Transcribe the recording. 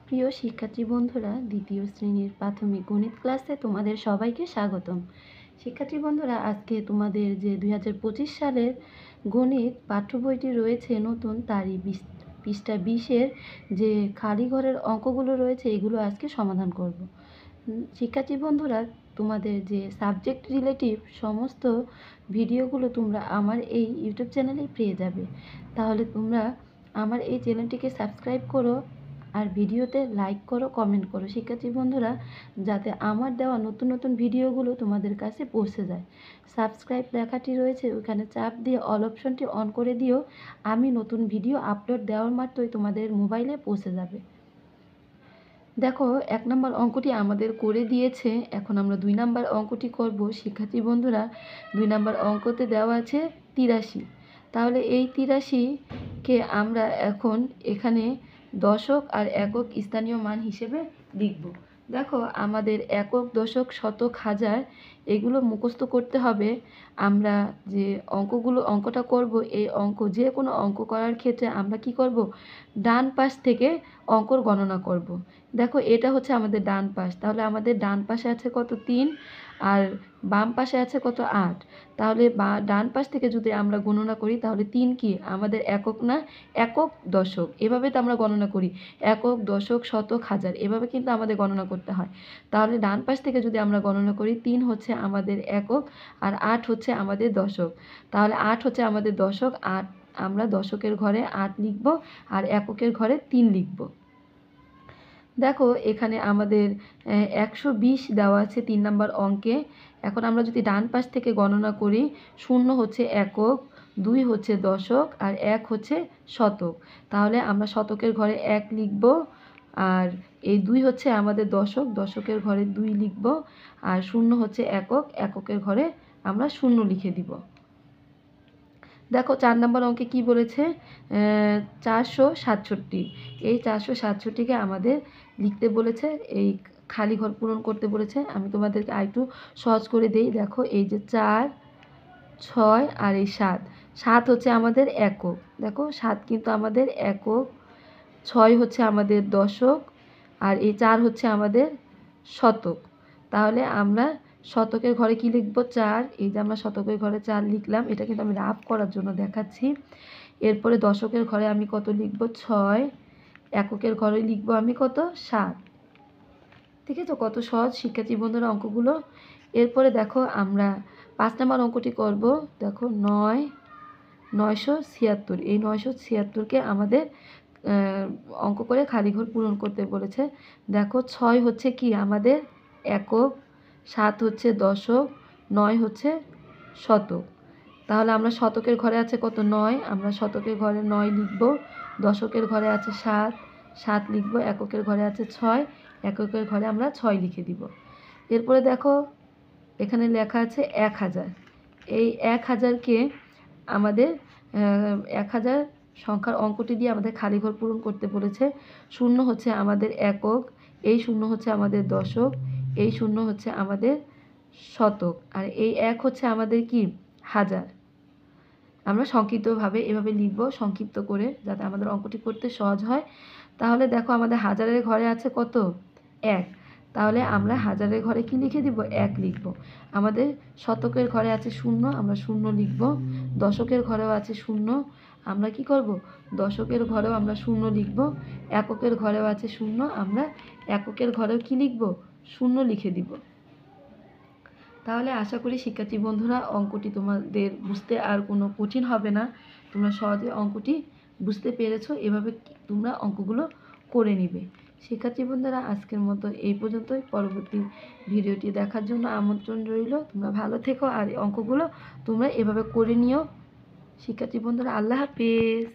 প্রিয় শিক্ষার্থী বন্ধুরা, দ্বিতীয় শ্রেণীর প্রাথমিক গণিত ক্লাসে তোমাদের সবাইকে স্বাগতম। শিক্ষার্থী বন্ধুরা, আজকে তোমাদের যে 2025 সালের গণিত পাঠ্য বইটি রয়েছে নতুন, তারই পৃষ্ঠা 20-এর যে খালি ঘরের অঙ্কগুলো রয়েছে এগুলো আজকে সমাধান করব। শিক্ষার্থী বন্ধুরা, তোমাদের যে সাবজেক্ট রিলেটিভ সমস্ত ভিডিওগুলো তোমরা আমার এই ইউটিউব চ্যানেলেই পেয়ে যাবে। তাহলে তোমরা আমার এই চ্যানেলটিকে সাবস্ক্রাইব করো আর ভিডিওতে লাইক করো, কমেন্ট করো শিক্ষার্থী বন্ধুরা, যাতে আমার দেওয়া নতুন নতুন ভিডিওগুলো তোমাদের কাছে পৌঁছে যায়। সাবস্ক্রাইব লেখাটি রয়েছে, ওখানে চাপ দিয়ে অল অপশনটি অন করে দিও। আমি নতুন ভিডিও আপলোড দেওয়ার মাত্রই তোমাদের মোবাইলে পৌঁছে যাবে। দেখো, 1 নম্বর অঙ্কটি আমাদের করে দিয়েছে। এখন আমরা 2 নম্বর অঙ্কটি করব শিক্ষার্থী বন্ধুরা। 2 নম্বর অঙ্কতে দেওয়া আছে 83। তাহলে এই 83কে আমরা এখন এখানে দশক আর একক স্থানীয় মান হিসেবে লিখব। দেখো, আমাদের একক, দশক, শতক, হাজার এগুলো মুখস্থ করতে হবে। আমরা যে অঙ্কটা করব, এই যে কোনো অঙ্ক করার ক্ষেত্রে আমরা কি করব, ডান পাশ থেকে অঙ্কর গণনা করব। দেখো, এটা হচ্ছে আমাদের ডান পাশ, তাহলে আমাদের ডান পাশে আছে কত, 3, আর বাম পাশে আছে কত, 8। তাহলে ডান পাশ থেকে যদি আমরা গণনা করি তাহলে 3 কি আমাদের একক না, একক, দশক, এভাবে তো আমরা গণনা করি। একক, দশক, শতক, হাজার এভাবে কিন্তু আমাদের গণনা করতে হয়। তাহলে ডান পাশ থেকে যদি আমরা গণনা করি, 3 হচ্ছে আমাদের একক আর 8 হচ্ছে আমাদের দশক। তাহলে 8 হচ্ছে আমাদের দশক, 8 আমরা দশকের ঘরে 8 লিখব আর এককের ঘরে 3 লিখব। দেখো, এখানে আমাদের 120 দেওয়া আছে 3 নম্বর অঙ্কে। এখন আমরা যদি ডান পাশ থেকে গণনা করি, 0 হচ্ছে একক, 2 হচ্ছে দশক আর 1 হচ্ছে শতক। তাহলে আমরা শতকের ঘরে 1 লিখব, আর এই 2 হচ্ছে আমাদের দশক, দশকের ঘরে 2 লিখব, আর 0 হচ্ছে একক, এককের ঘরে আমরা 0 লিখে দিব। দেখো, 4 নম্বর অঙ্কে কি বলেছে, 467। এই 467কে আমাদের লিখতে বলেছে, এই খালি ঘর পূরণ করতে বলেছে। আমি তোমাদেরকে আরেকটু সহজ করে দেই। দেখো, এই যে 4, 6 আর এই 7, 7 হচ্ছে আমাদের একক। দেখো, 7 কিন্তু আমাদের একক, 6 হচ্ছে আমাদের দশক আর এই 4 হচ্ছে আমাদের শতক। তাহলে আমরা শতকের ঘরে কি লিখব, 4। এই যে আমরা শতকের ঘরে 4 লিখলাম, এটা কিন্তু আমি রাফ করার জন্য দেখাচ্ছি। এরপরে দশকের ঘরে আমি কত লিখব, 6। এককের ঘরে লিখব আমি কত, 7। ঠিক আছে, কত সহজ শিক্ষার্থী বন্ধুরা অঙ্কগুলো। এরপরে দেখো, আমরা 5 নম্বর অঙ্কটি করব। দেখো, 976। এই 976কে আমাদের অঙ্ক করে খালি ঘর পূরণ করতে বলেছে। দেখো, 6 হচ্ছে কি আমাদের একক, 7 হচ্ছে দশক, 9 হচ্ছে শতক। তাহলে আমরা শতকের ঘরে আছে কত, 9, আমরা শতকের ঘরে 9 লিখব। দশকের ঘরে আছে 7, 7 লিখব। এককের ঘরে আছে 6, এককের ঘরে আমরা 6 লিখে দিব। এরপরে দেখো, এখানে লেখা আছে 1000। এই 1000কে আমাদের 1000 সংখ্যার অঙ্কটি দিয়ে আমাদের খালি ঘর পূরণ করতে বলেছে। 0 হচ্ছে আমাদের একক, এই 0 হচ্ছে আমাদের দশক, এই 0 হচ্ছে আমাদের শতক, আর এই 1 হচ্ছে আমাদের কি, হাজার। আমরা সংক্ষিপ্তভাবে এভাবে লিখব, সংক্ষিপ্ত করে, যাতে আমাদের অঙ্কটি করতে সহজ হয়। তাহলে দেখো, আমাদের হাজারের ঘরে আছে কত, 1। তাহলে আমরা হাজারের ঘরে কি লিখে দিব, 1 লিখব। আমাদের শতকের ঘরে আছে 0, আমরা 0 লিখব। দশকের ঘরেও আছে 0, আমরা কি করব, দশকের ঘরেও আমরা 0 লিখব। এককের ঘরেও আছে 0, আমরা এককের ঘরেও কি লিখব, 0 লিখে দিব। তাহলে আশা করি শিক্ষার্থী বন্ধুরা অঙ্কটি তোমাদের বুঝতে আর কোনো কঠিন হবে না। তোমরা সহজে অঙ্কটি বুঝতে পেরেছো। এভাবে তোমরা অঙ্কগুলো করে নিবে। শিক্ষার্থী বন্ধুরা, আজকের মতো এই পর্যন্তই। পরবর্তী ভিডিওটি দেখার জন্য আমন্ত্রণ রইল। তোমরা ভালো থেকো আর অঙ্কগুলো তোমরা এভাবে করে নিও। শিক্ষার্থী বন্ধুরা, আল্লাহ হাফেজ।